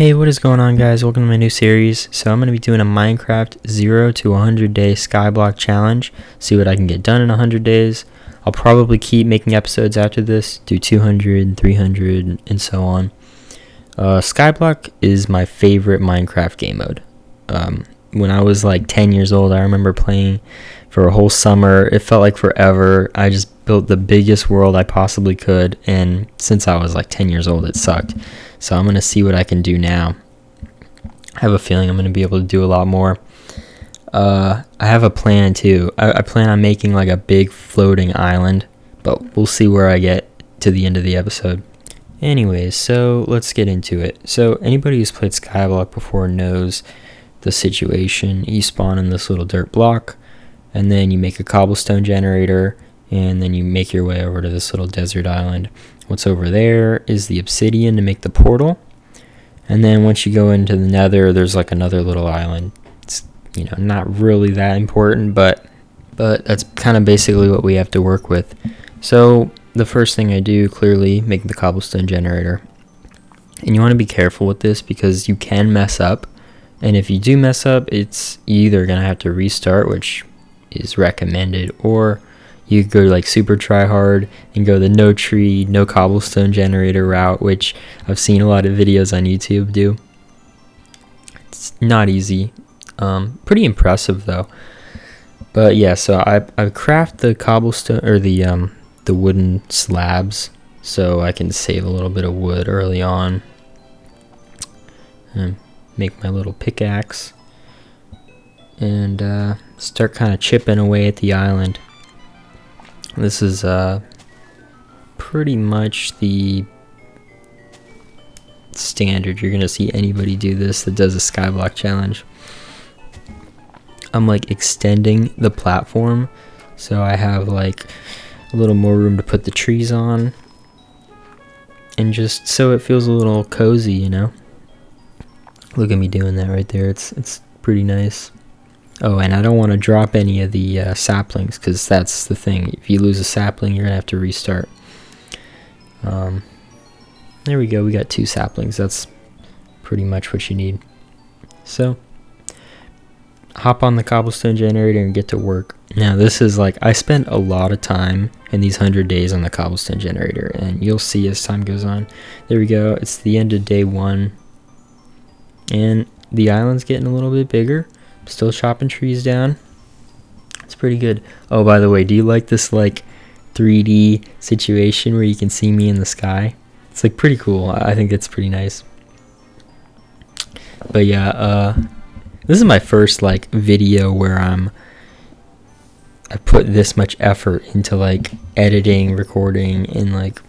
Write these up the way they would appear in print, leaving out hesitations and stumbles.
Hey, what is going on, guys? Welcome to my new series. So I'm going to be doing a Minecraft 0 to 100 day Skyblock challenge. See what I can get done in 100 days. I'll probably keep making episodes after this, do 200, 300, and so on. Skyblock is my favorite Minecraft game mode. When I was like 10 years old, I remember playing for a whole summer. It felt like forever. I just built the biggest world I possibly could, and since I was like 10 years old, it sucked. So I'm going to see what I can do now. I have a feeling I'm going to be able to do a lot more. I have a plan too. I plan on making like a big floating island, but we'll see where I get to the end of the episode. Anyways, so let's get into it. So anybody who's played Skyblock before knows the situation. You spawn in this little dirt block, and then you make a cobblestone generator, and then you make your way over to this little desert island. What's over there is the obsidian to make the portal, and then once you go into the nether, there's like another little island. It's, not really that important, but that's kind of basically what we have to work with. So the first thing I do, clearly, make the cobblestone generator. And you want to be careful with this because you can mess up, and if you do mess up, it's either going to have to restart, which is recommended, or you could go like super try hard and go the no tree, no cobblestone generator route, which I've seen a lot of videos on YouTube do. It's not easy. Pretty impressive though. But yeah, so I craft the cobblestone or the wooden slabs so I can save a little bit of wood early on. And make my little pickaxe and start kind of chipping away at the island. This is pretty much the standard. You're gonna see anybody do this that does a Skyblock challenge. I'm like extending the platform so I have like a little more room to put the trees on, and just so it feels a little cozy, Look at me doing that right there. It's pretty nice. Oh, and I don't want to drop any of the saplings, because that's the thing. If you lose a sapling, you're going to have to restart. There we go. We got 2 saplings. That's pretty much what you need. So, hop on the cobblestone generator and get to work. Now, this is like, I spent a lot of time in these 100 days on the cobblestone generator, and you'll see as time goes on. There we go. It's the end of day 1. And the island's getting a little bit bigger. Still chopping trees down. It's pretty good. Oh, by the way, do you like this like 3D situation where you can see me in the sky? It's like pretty cool. I think it's pretty nice. But yeah, this is my first like video where I put this much effort into like editing, recording, and like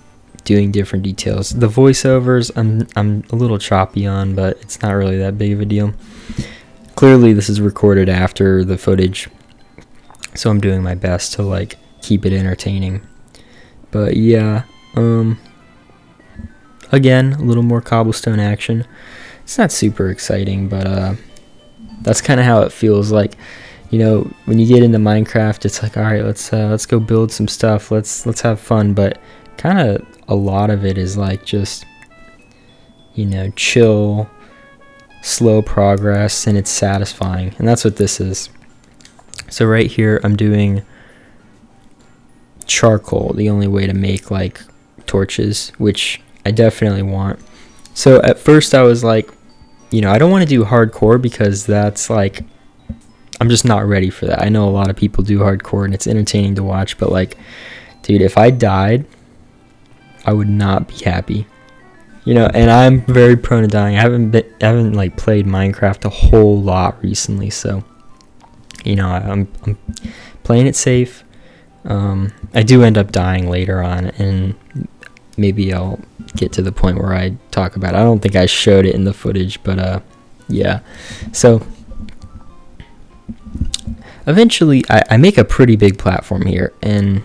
doing different details. The voiceovers I'm a little choppy on, but it's not really that big of a deal. Clearly this is recorded after the footage, so I'm doing my best to like keep it entertaining. But yeah, again, a little more cobblestone action. It's not super exciting, but that's kind of how it feels like. When you get into Minecraft, it's like, all right, let's go build some stuff. Let's have fun. But kind of a lot of it is like just chill, slow progress, and it's satisfying, and that's what this is. So right here I'm doing charcoal, the only way to make like torches, which I definitely want. So at first I was like, I don't want to do hardcore because that's like, I'm just not ready for that. I know a lot of people do hardcore and it's entertaining to watch, but like, dude, if I died, I would not be happy. And I'm very prone to dying. I haven't like played Minecraft a whole lot recently, so I'm playing it safe. I do end up dying later on, and maybe I'll get to the point where I talk about it. I don't think I showed it in the footage, but yeah. So eventually, I make a pretty big platform here, and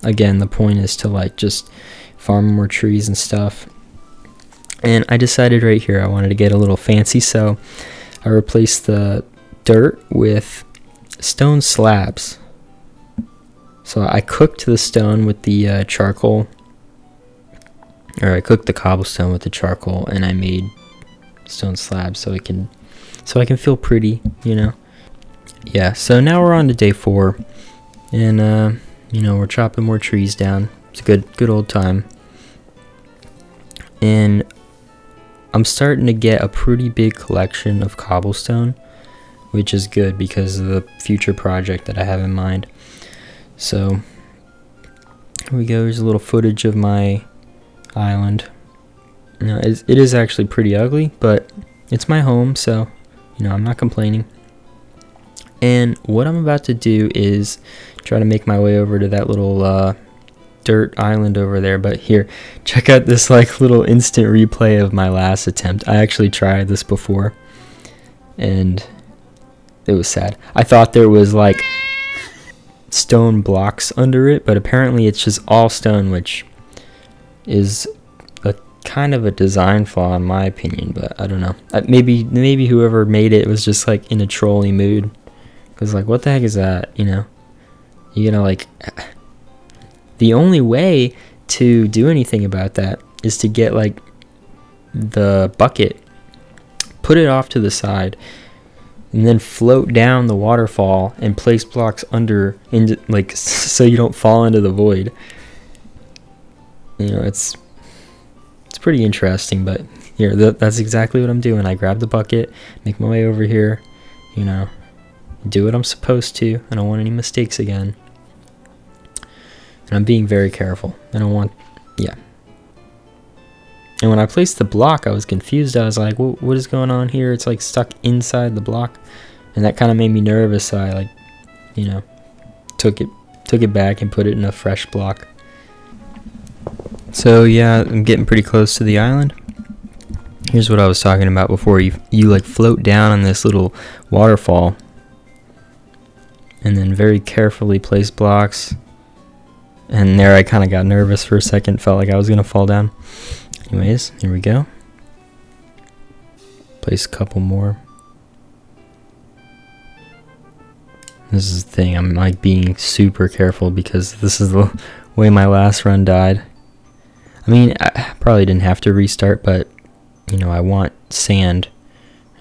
again, the point is to like just farm more trees and stuff. And I decided right here I wanted to get a little fancy, so I replaced the dirt with stone slabs. So I cooked the stone with the charcoal, or I cooked the cobblestone with the charcoal, and I made stone slabs so I can feel pretty, you know. Yeah, so now we're on to day 4, and you know, we're chopping more trees down. It's a good old time. And I'm starting to get a pretty big collection of cobblestone, which is good because of the future project that I have in mind. So here we go. Here's a little footage of my island. Now, it is actually pretty ugly, but it's my home, so you know, I'm not complaining. And what I'm about to do is try to make my way over to that little dirt island over there. But here, check out this like little instant replay of my last attempt. I actually tried this before, and it was sad. I thought there was like stone blocks under it, but apparently it's just all stone, which is a kind of a design flaw in my opinion. But I don't know. Maybe whoever made it was just like in a trolly mood. Because, like, what the heck is that, you know? You know, like, the only way to do anything about that is to get, like, the bucket, put it off to the side, and then float down the waterfall and place blocks under, like, so you don't fall into the void. You know, it's pretty interesting, but here, that's exactly what I'm doing. I grab the bucket, make my way over here, you know. Do what I'm supposed to. I don't want any mistakes again. And I'm being very careful. I don't want... Yeah. And when I placed the block, I was confused. I was like, well, what is going on here? It's like stuck inside the block. And that kind of made me nervous. So I like, you know, took it back and put it in a fresh block. So yeah, I'm getting pretty close to the island. Here's what I was talking about before. You like float down on this little waterfall. And then very carefully place blocks. And there I kind of got nervous for a second. Felt like I was going to fall down. Anyways, here we go. Place a couple more. This is the thing. I'm like being super careful because this is the way my last run died. I mean, I probably didn't have to restart, but you know, I want sand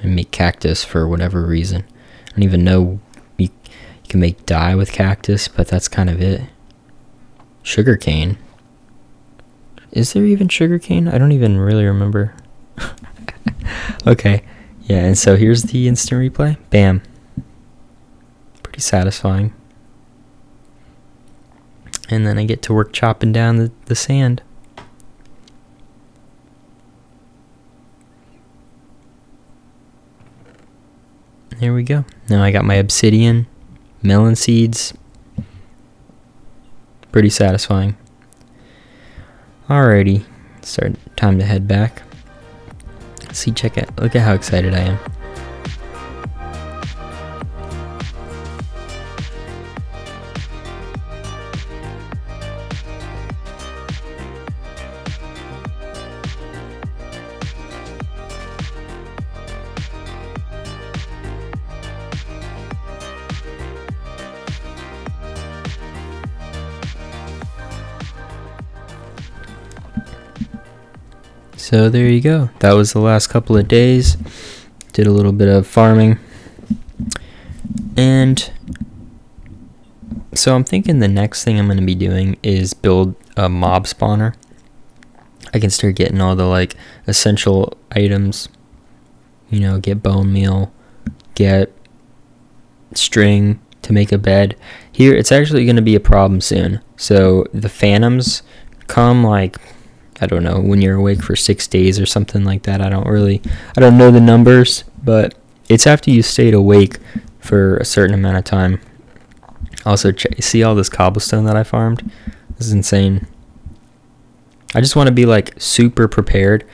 and make cactus for whatever reason. I don't even know. You can make dye with cactus, but that's kind of it. Sugarcane. Is there even sugarcane? I don't even really remember. Okay. Yeah, and so here's the instant replay. Bam. Pretty satisfying. And then I get to work chopping down the sand. There we go. Now I got my obsidian. Melon seeds. Pretty satisfying. Alrighty. Time to head back. See, look at how excited I am. So there you go. That was the last couple of days. Did a little bit of farming. And so I'm thinking the next thing I'm going to be doing is build a mob spawner. I can start getting all the like essential items. You know, get bone meal, get string to make a bed. Here, it's actually going to be a problem soon. So the phantoms come like, I don't know, when you're awake for 6 days or something like that. I don't know the numbers, but it's after you stayed awake for a certain amount of time. Also, see all this cobblestone that I farmed? This is insane. I just want to be like super prepared,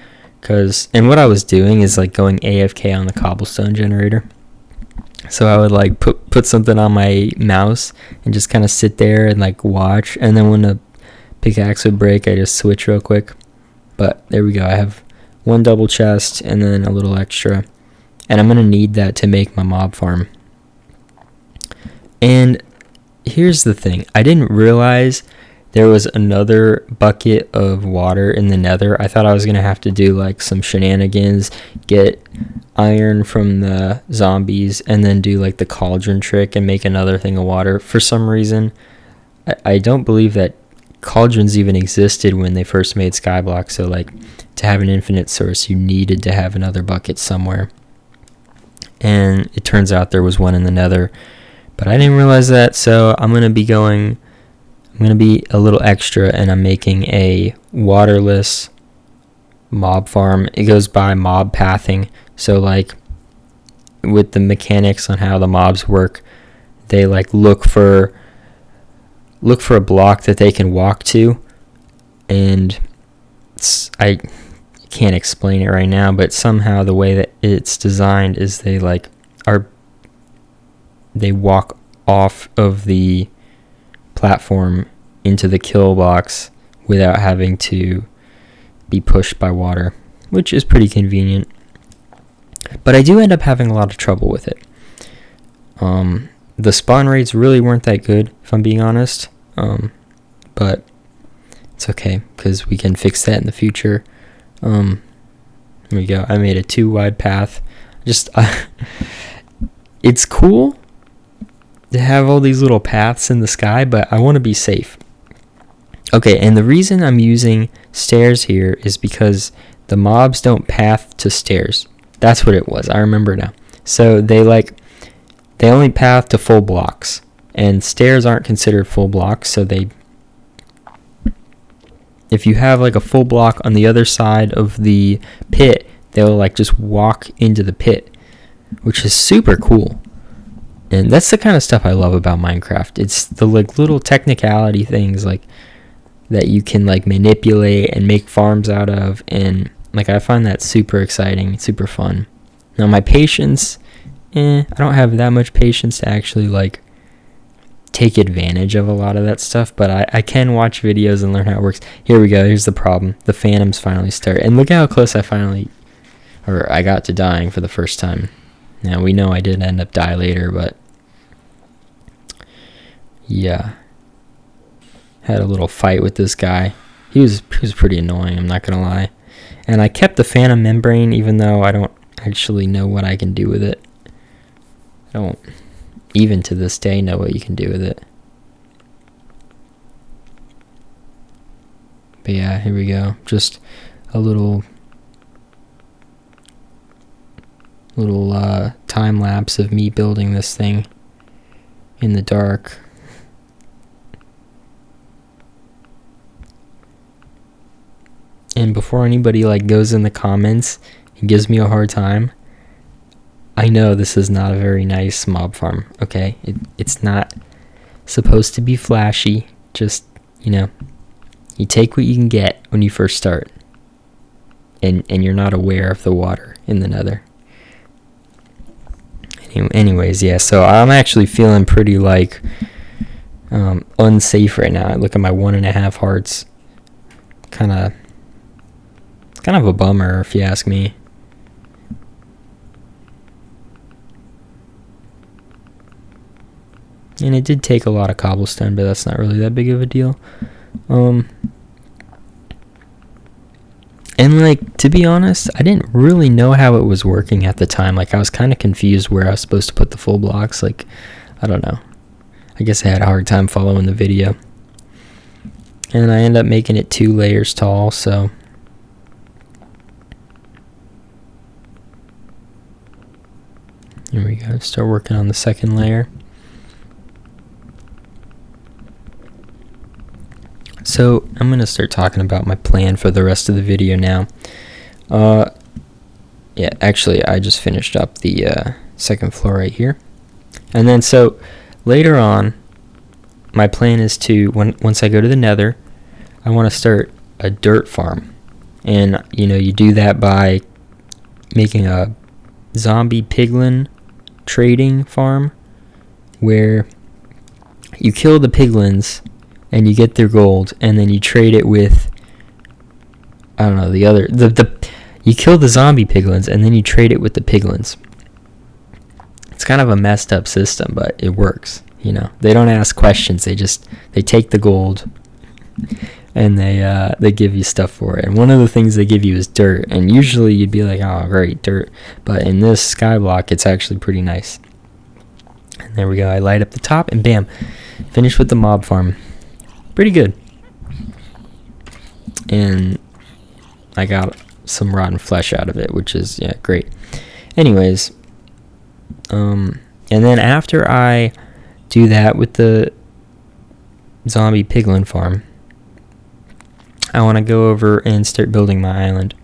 and what I was doing is like going AFK on the cobblestone generator. So I would like put something on my mouse and just kind of sit there and like watch, and then when the pickaxe would break, I just switch real quick. But there we go. I have one double chest and then a little extra, and I'm gonna need that to make my mob farm. And here's the thing, I didn't realize there was another bucket of water in the nether. I thought I was going to have to do like some shenanigans, get iron from the zombies, and then do like the cauldron trick and make another thing of water. For some reason, I don't believe that cauldrons even existed when they first made Skyblock. So like to have an infinite source, you needed to have another bucket somewhere. And it turns out there was one in the nether, but I didn't realize that. So I'm going to be a little extra, and I'm making a waterless mob farm. It goes by mob pathing. So like with the mechanics on how the mobs work, they like look for a block that they can walk to, and I can't explain it right now, but somehow the way that it's designed is they walk off of the platform into the kill box without having to be pushed by water, which is pretty convenient. But I do end up having a lot of trouble with it. The spawn rates really weren't that good, if I'm being honest. But it's okay, because we can fix that in the future. Here we go. I made a 2 wide path. It's cool to have all these little paths in the sky, but I want to be safe. Okay, and the reason I'm using stairs here is because the mobs don't path to stairs. That's what it was. I remember now. So they only path to full blocks, and stairs aren't considered full blocks. So if you have like a full block on the other side of the pit, they'll like just walk into the pit, which is super cool. And that's the kind of stuff I love about Minecraft. It's the like little technicality things like that you can like manipulate and make farms out of, and like I find that super exciting, super fun. Now my patience, I don't have that much patience to actually like take advantage of a lot of that stuff, but I can watch videos and learn how it works. Here we go. Here's the problem. The phantoms finally start, and look how close I got to dying for the first time. Now we know I did end up die later, but yeah, had a little fight with this guy. He was pretty annoying, I'm not gonna lie. And I kept the phantom membrane, even though I don't actually know what I can do with it. I don't even to this day know what you can do with it. But yeah, here we go. Just a little time lapse of me building this thing in the dark. And before anybody like goes in the comments and gives me a hard time, I know this is not a very nice mob farm, okay? It's not supposed to be flashy. Just, you take what you can get when you first start. And you're not aware of the water in the nether. Anyways, yeah, so I'm actually feeling pretty like unsafe right now. I look at my 1.5 hearts. Kind of a bummer, if you ask me. And it did take a lot of cobblestone, but that's not really that big of a deal. And like, to be honest, I didn't really know how it was working at the time. Like, I was kind of confused where I was supposed to put the full blocks. Like, I don't know. I guess I had a hard time following the video. And I ended up making it 2 layers tall, so here we go. Start working on the second layer. So I'm going to start talking about my plan for the rest of the video now. Yeah, actually, I just finished up the second floor right here. And then so later on, my plan is to, once I go to the nether, I want to start a dirt farm. And, you do that by making a zombie piglin trading farm where you kill the piglins and you get their gold, and then you trade it with, I don't know, you kill the zombie piglins and then you trade it with the piglins. It's kind of a messed up system, but it works. They don't ask questions. They take the gold And they give you stuff for it. And one of the things they give you is dirt. And usually you'd be like, oh, great, dirt. But in this Skyblock, it's actually pretty nice. And there we go. I light up the top, and bam, finish with the mob farm. Pretty good. And I got some rotten flesh out of it, which is, yeah, great. Anyways, and then after I do that with the zombie piglin farm, I want to go over and start building my island.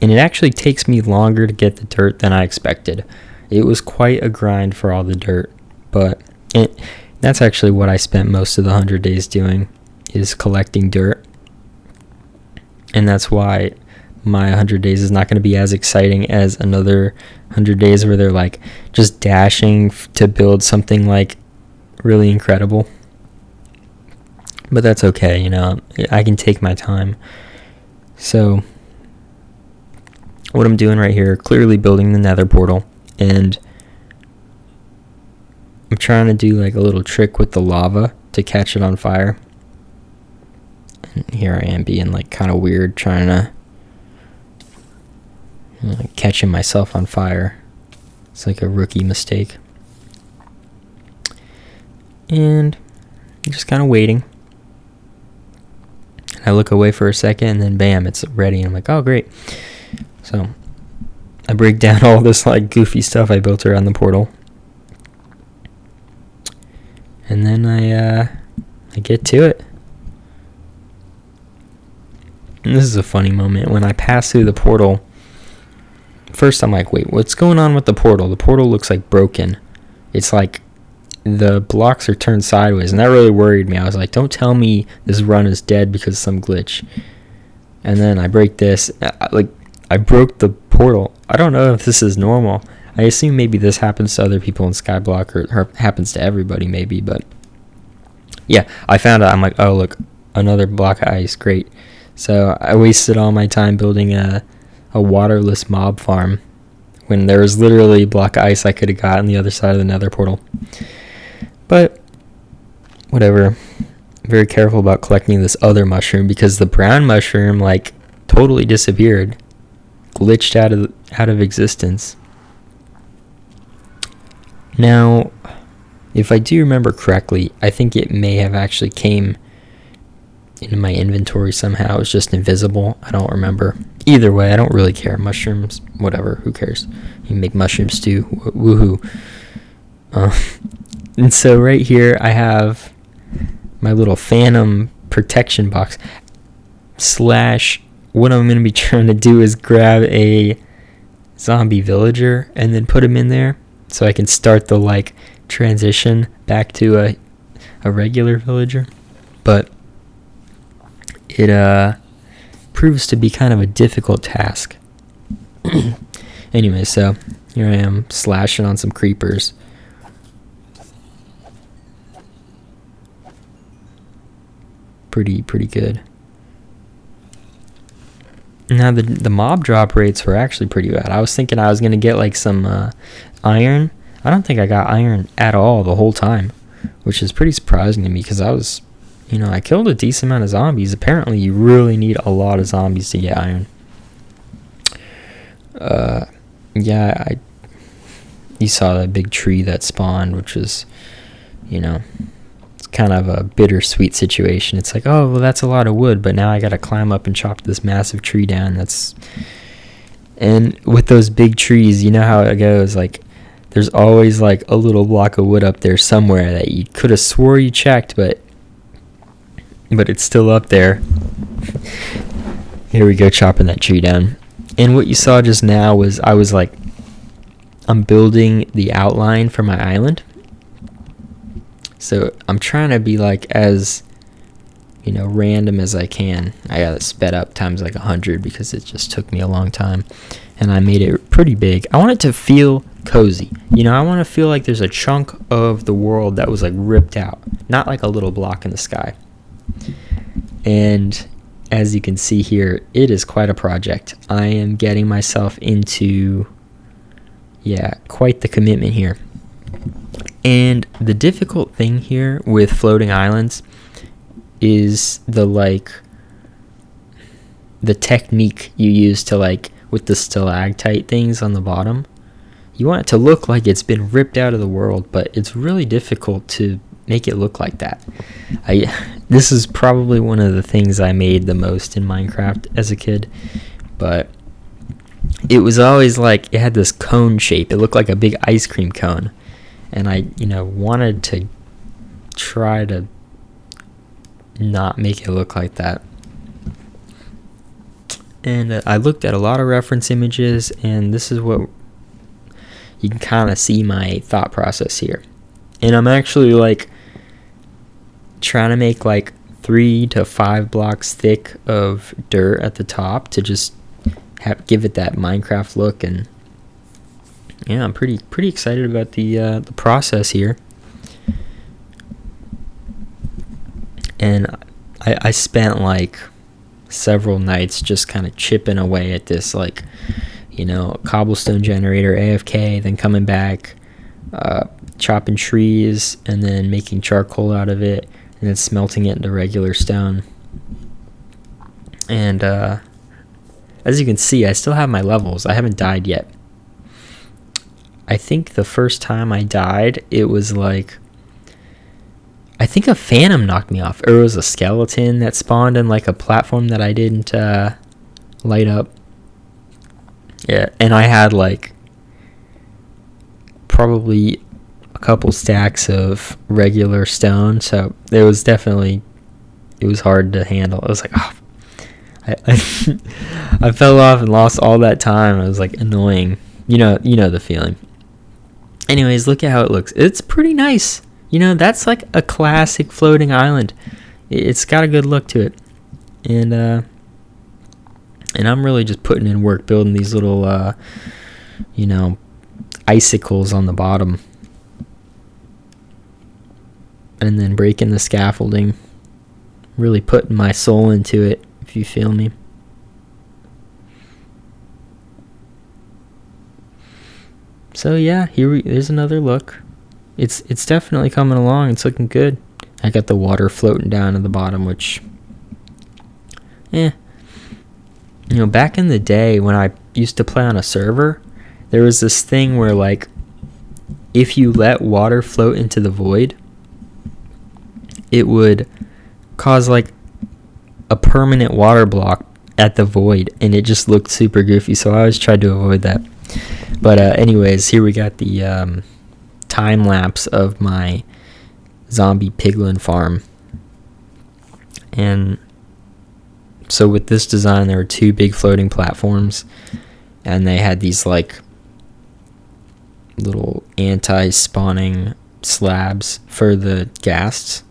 And it actually takes me longer to get the dirt than I expected. It was quite a grind for all the dirt, but that's actually what I spent most of the 100 days doing, is collecting dirt. And that's why my 100 days is not going to be as exciting as another 100 days where they're like just dashing to build something like really incredible. But that's okay, you know, I can take my time. So what I'm doing right here, clearly building the nether portal, and I'm trying to do like a little trick with the lava to catch it on fire. And here I am being like kind of weird, trying to catching myself on fire. It's like a rookie mistake. And I'm just kind of waiting. I look away for a second, and then bam, it's ready. And I'm like, oh, great. So I break down all this like goofy stuff I built around the portal. And then I get to it. And this is a funny moment. When I pass through the portal, first I'm like, wait, what's going on with the portal? The portal looks like broken. It's like the blocks are turned sideways, and that really worried me. I was like, don't tell me this run is dead because of some glitch. And then I break this. I broke the portal. I don't know if this is normal. I assume maybe this happens to other people in Skyblock, or happens to everybody maybe, but yeah, I found out. I'm like, oh, look, another block of ice. Great. So I wasted all my time building a waterless mob farm when there was literally a block of ice I could have got on the other side of the nether portal. But whatever. Very careful about collecting this other mushroom, because the brown mushroom like totally disappeared, glitched out of existence. Now, if I do remember correctly, I think it may have actually came into my inventory somehow. It was just invisible. I don't remember. Either way, I don't really care. Mushrooms, whatever. Who cares? You can make mushroom stew. Woohoo. And so right here, I have my little phantom protection box. / what I'm going to be trying to do is grab a zombie villager and then put him in there, so I can start the like transition back to a regular villager. But it proves to be kind of a difficult task. Anyway, so here I am slashing on some creepers. Pretty good. Now the mob drop rates were actually pretty bad. I was thinking I was gonna get like some iron. I don't think I got iron at all the whole time, which is pretty surprising to me, because I killed a decent amount of zombies. Apparently you really need a lot of zombies to get iron. You saw that big tree that spawned, which was, it's kind of a bittersweet situation. It's like, oh, well, that's a lot of wood, but now I got to climb up and chop this massive tree down. And with those big trees, you know how it goes. Like, there's always like a little block of wood up there somewhere that you could have swore you checked, but it's still up there. Here we go, chopping that tree down. And what you saw just now was I'm building the outline for my island. So I'm trying to be like as, random as I can. I got it sped up times like 100 because it just took me a long time. And I made it pretty big. I want it to feel cozy. I want to feel like there's a chunk of the world that was like ripped out, not like a little block in the sky. And as you can see here, it is quite a project. I am getting myself into, quite the commitment here. And the difficult thing here with floating islands is the technique you use to with the stalactite things on the bottom. You want it to look like it's been ripped out of the world, but it's really difficult to make it look like that. This is probably one of the things I made the most in Minecraft as a kid, but it was always it had this cone shape. It looked like a big ice cream cone, and I wanted to try to not make it look like that. And I looked at a lot of reference images, and this is what you can kind of see my thought process here. And I'm actually trying to make 3 to 5 blocks thick of dirt at the top to just give it that Minecraft look. And yeah, I'm pretty excited about the process here. And I spent several nights just kind of chipping away at this cobblestone generator AFK, then coming back, chopping trees, and then making charcoal out of it, and then smelting it into regular stone. And as you can see, I still have my levels. I haven't died yet. I think the first time I died, it was I think a phantom knocked me off, or it was a skeleton that spawned in a platform that I didn't light up. Yeah, and I had probably a couple stacks of regular stone, so it was hard to handle. I was I fell off and lost all that time. It was annoying. You know the feeling. Anyways, look at how it looks. It's pretty nice. That's a classic floating island. It's got a good look to it. And I'm really just putting in work building these little icicles on the bottom. And then breaking the scaffolding. Really putting my soul into it, if you feel me. So yeah, there's another look. It's definitely coming along. It's looking good. I got the water floating down at the bottom, which, back in the day when I used to play on a server, there was this thing where if you let water float into the void, it would cause a permanent water block at the void, and it just looked super goofy. So I always tried to avoid that. But anyways, here we got the time lapse of my zombie piglin farm. And so with this design, there were 2 big floating platforms, and they had these little anti-spawning slabs for the ghasts.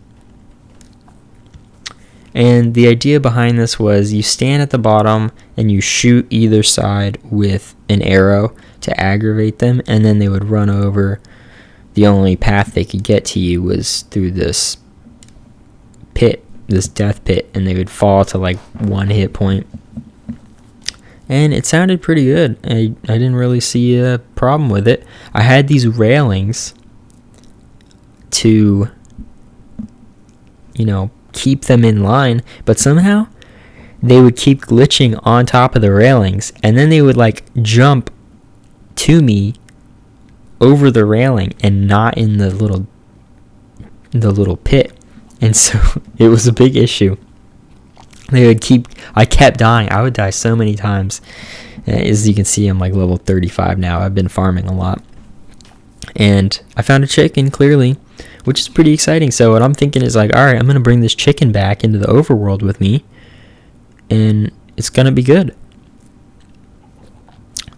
And the idea behind this was you stand at the bottom and you shoot either side with an arrow to aggravate them, and then they would run over. The only path they could get to you was through this pit, this death pit, and they would fall to 1 hit point. And it sounded pretty good. I didn't really see a problem with it. I had these railings to, keep them in line, but somehow they would keep glitching on top of the railings, and then they would jump to me over the railing and not in the little pit. And so it was a big issue. I kept dying. I would die so many times. As you can see, I'm level 35 now. I've been farming a lot. And I found a chicken, clearly, which is pretty exciting. So what I'm thinking is all right, I'm going to bring this chicken back into the overworld with me, and it's going to be good.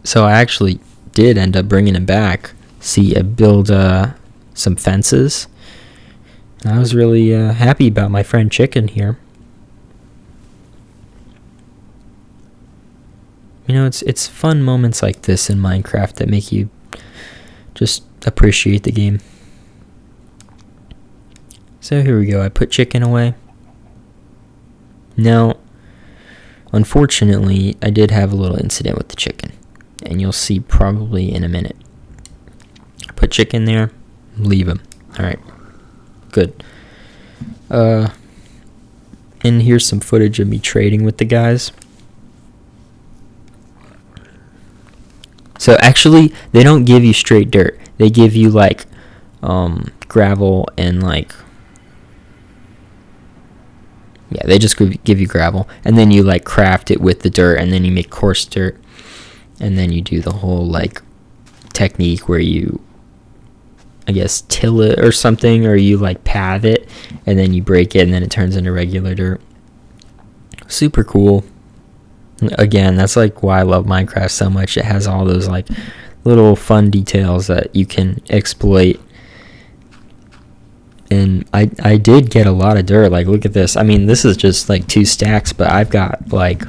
So I actually did end up bringing him back. See, I built some fences. I was really happy about my friend Chicken here. It's fun moments like this in Minecraft that make you just appreciate the game. So here we go. I put Chicken away. Now, unfortunately, I did have a little incident with the chicken, and you'll see probably in a minute. Put Chicken there, leave him. All right, good. And here's some footage of me trading with the guys. So actually, they don't give you straight dirt. They give you like gravel and like, yeah, they just give you gravel, and then you like craft it with the dirt, and then you make coarse dirt, and then you do the whole like technique where you, I guess, till it or something, or you like path it, and then you break it, and then it turns into regular dirt. Super cool. Again, that's like why I love Minecraft so much. It has all those like little fun details that you can exploit. And I did get a lot of dirt. Like, look at this. I mean, this is just like 2 stacks, but I've got like,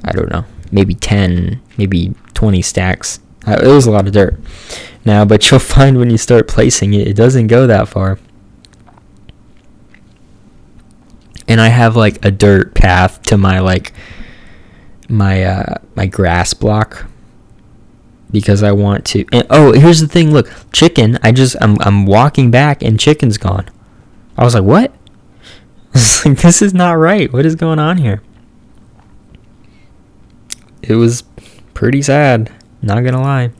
I don't know, maybe 10, maybe 20 stacks. It was a lot of dirt. Now, but you'll find when you start placing it, it doesn't go that far. And I have like a dirt path to my like my grass block, because I want to. And, oh, here's the thing. Look, chicken. I'm walking back and chicken's gone. I was like, what? I was like, this is not right. What is going on here? It was pretty sad. Not gonna lie.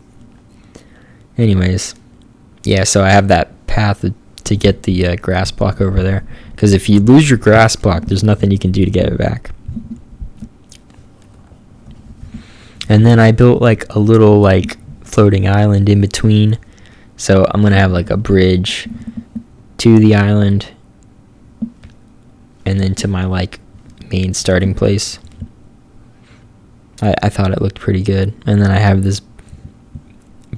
Anyways, yeah. So I have that path to get the grass block over there. Because if you lose your grass block, there's nothing you can do to get it back. And then I built like a little like floating island in between. So I'm going to have like a bridge to the island and then to my like main starting place. I thought it looked pretty good. And then I have this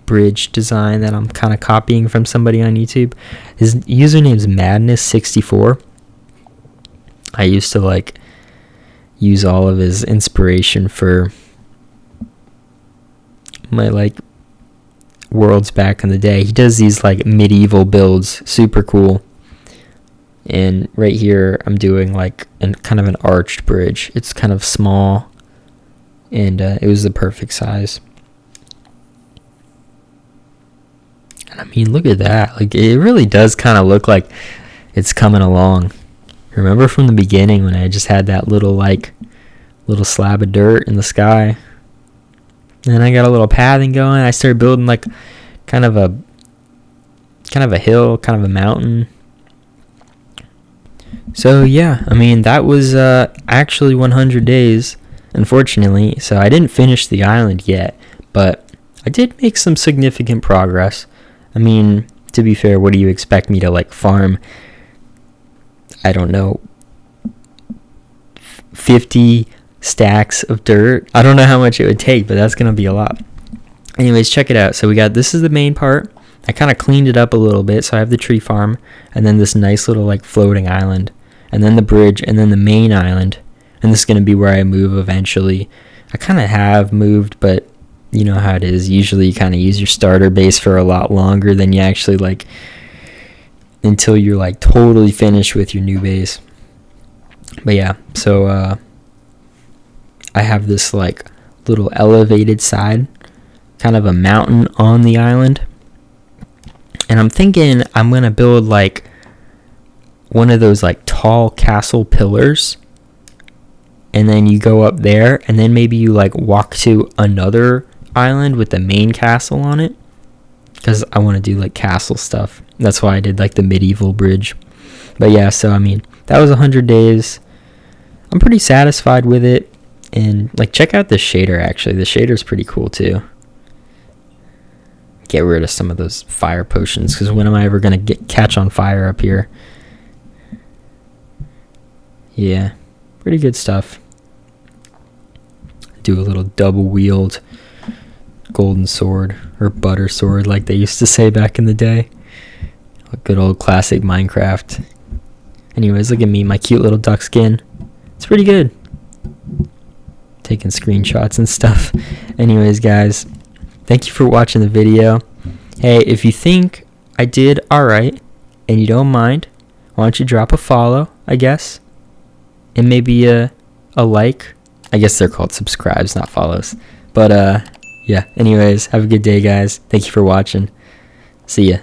bridge design that I'm kind of copying from somebody on YouTube. His username's Madness64. I used to like use all of his inspiration for my like worlds back in the day. He does these like medieval builds, super cool. And right here I'm doing like kind of an arched bridge. It's kind of small, and it was the perfect size. And I mean, look at that. Like, it really does kind of look like it's coming along. Remember from the beginning when I just had that little slab of dirt in the sky? And I got a little pathing going. I started building like kind of a hill, kind of a mountain. So yeah, I mean, that was actually 100 days, unfortunately. So I didn't finish the island yet, but I did make some significant progress. I mean, to be fair, what do you expect me to like farm? I don't know, 50 stacks of dirt? I don't know how much it would take, but that's gonna be a lot. Anyways, check it out. So we got, this is the main part. I kind of cleaned it up a little bit. So I have the tree farm, and then this nice little like floating island, and then the bridge, and then the main island. And this is gonna be where I move eventually. I kind of have moved, but you know how it is. Usually you kind of use your starter base for a lot longer than you actually like, until you're like totally finished with your new base. But yeah, so I have this like little elevated side, kind of a mountain on the island. And I'm thinking I'm going to build like one of those like tall castle pillars. And then you go up there, and then maybe you like walk to another island with the main castle on it. Because I want to do like castle stuff. That's why I did like the medieval bridge. But yeah, so I mean, that was 100 days. I'm pretty satisfied with it. And like, check out the shader actually. The shader's pretty cool too. Get rid of some of those fire potions, because when am I ever going to catch on fire up here? Yeah, pretty good stuff. Do a little double wield golden sword, or butter sword like they used to say back in the day. A good old classic Minecraft. Anyways, look at me, my cute little duck skin. It's pretty good. Taking screenshots and stuff. Anyways, guys, thank you for watching the video. Hey, if you think I did alright and you don't mind, why don't you drop a follow, I guess, and maybe a like. I guess they're called subscribes, not follows. But yeah, anyways, have a good day, guys. Thank you for watching. See ya.